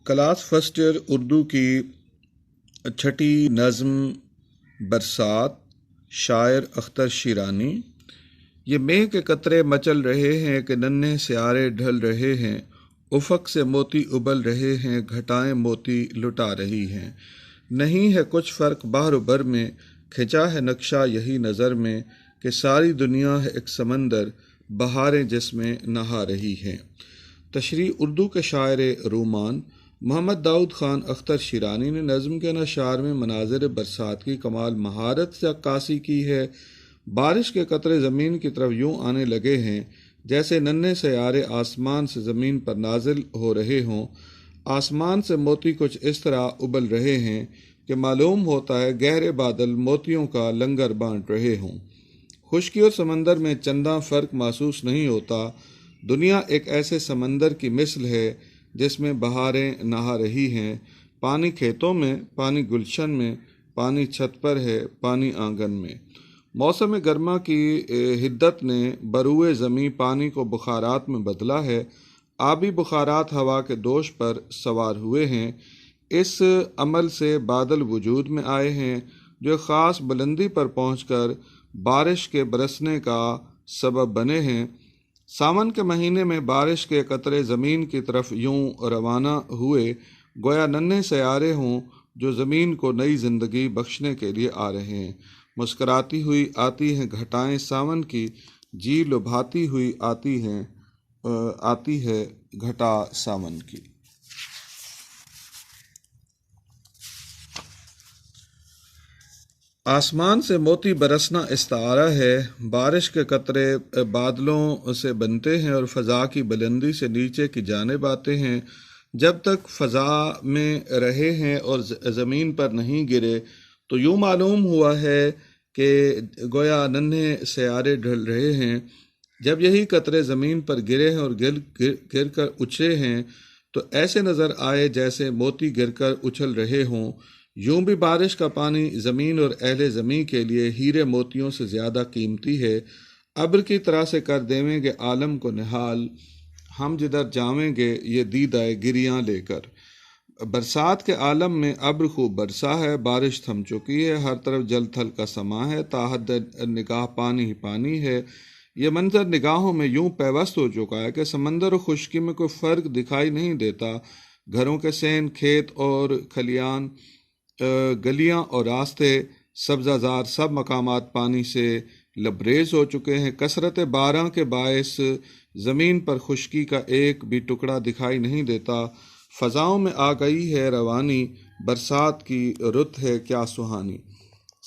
Class first year Urdu کی چھٹی نظم برسات، شاعر اختر شیرانی۔ یہ مے کے قطرے مچل رہے ہیں کہ ننھے سیارے ڈھل رہے ہیں، افق سے موتی ابل رہے ہیں، گھٹائیں موتی لٹا رہی ہیں۔ نہیں ہے کچھ فرق بحر و بر میں، کھنچا ہے نقشہ یہی نظر میں کہ ساری دنیا ہے ایک سمندر، بہاریں جس میں نہا رہی ہیں۔ تشریح اردو کے شاعر رومان محمد داؤد خان اختر شیرانی نے نظم کے اشعار میں مناظر برسات کی کمال مہارت سے عکاسی کی ہے۔ بارش کے قطرے زمین کی طرف یوں آنے لگے ہیں جیسے ننھے سیارے آسمان سے زمین پر نازل ہو رہے ہوں۔ آسمان سے موتی کچھ اس طرح ابل رہے ہیں کہ معلوم ہوتا ہے گہرے بادل موتیوں کا لنگر بانٹ رہے ہوں۔ خشکی اور سمندر میں چنداں فرق محسوس نہیں ہوتا۔ دنیا ایک ایسے سمندر کی مثل ہے جس میں بہاریں نہا رہی ہیں۔ پانی کھیتوں میں، پانی گلشن میں، پانی چھت پر ہے، پانی آنگن میں۔ موسم گرما کی حدت نے بروئے زمیں پانی کو بخارات میں بدلا ہے۔ آبی بخارات ہوا کے دوش پر سوار ہوئے ہیں۔ اس عمل سے بادل وجود میں آئے ہیں جو خاص بلندی پر پہنچ کر بارش کے برسنے کا سبب بنے ہیں۔ ساون کے مہینے میں بارش کے قطرے زمین کی طرف یوں روانہ ہوئے گویا ننھے سیارے ہوں جو زمین کو نئی زندگی بخشنے کے لیے آ رہے ہیں۔ مسکراتی ہوئی آتی ہیں گھٹائیں ساون کی، جی لبھاتی ہوئی آتی ہے گھٹا ساون کی۔ آسمان سے موتی برسنا استعارہ ہے۔ بارش کے قطرے بادلوں سے بنتے ہیں اور فضا کی بلندی سے نیچے کی جانب آتے ہیں۔ جب تک فضا میں رہے ہیں اور زمین پر نہیں گرے تو یوں معلوم ہوا ہے کہ گویا ننھے سیارے ڈھل رہے ہیں۔ جب یہی قطرے زمین پر گرے ہیں اور گر کر اچھلے ہیں تو ایسے نظر آئے جیسے موتی گر کر اچھل رہے ہوں۔ یوں بھی بارش کا پانی زمین اور اہل زمیں کے لیے ہیرے موتیوں سے زیادہ قیمتی ہے۔ ابر کی طرح سے کر دیویں گے عالم کو نہال، ہم جدھر جاویں گے یہ دیدائے گریاں لے کر۔ برسات کے عالم میں ابر خوب برسا ہے، بارش تھم چکی ہے، ہر طرف جل تھل کا سما ہے، تاحد نگاہ پانی ہی پانی ہے۔ یہ منظر نگاہوں میں یوں پیوست ہو چکا ہے کہ سمندر و خشکی میں کوئی فرق دکھائی نہیں دیتا۔ گھروں کے صحن، کھیت اور کھلیان، گلیاں اور راستے، سبزہ زار سب مقامات پانی سے لبریز ہو چکے ہیں۔ کثرت باران کے باعث زمین پر خشکی کا ایک بھی ٹکڑا دکھائی نہیں دیتا۔ فضاؤں میں آ گئی ہے روانی، برسات کی رت ہے کیا سہانی۔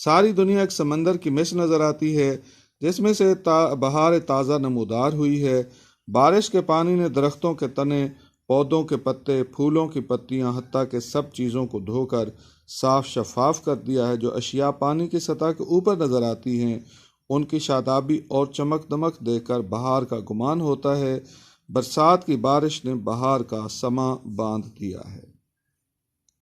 ساری دنیا ایک سمندر کی مثل نظر آتی ہے جس میں سے بہار تازہ نمودار ہوئی ہے۔ بارش کے پانی نے درختوں کے تنے، پودوں کے پتے، پھولوں کی پتیاں، حتیٰ کہ سب چیزوں کو دھو کر صاف شفاف کر دیا ہے۔ جو اشیاء پانی کی سطح کے اوپر نظر آتی ہیں ان کی شادابی اور چمک دمک دیکھ کر بہار کا گمان ہوتا ہے۔ برسات کی بارش نے بہار کا سماں باندھ دیا ہے۔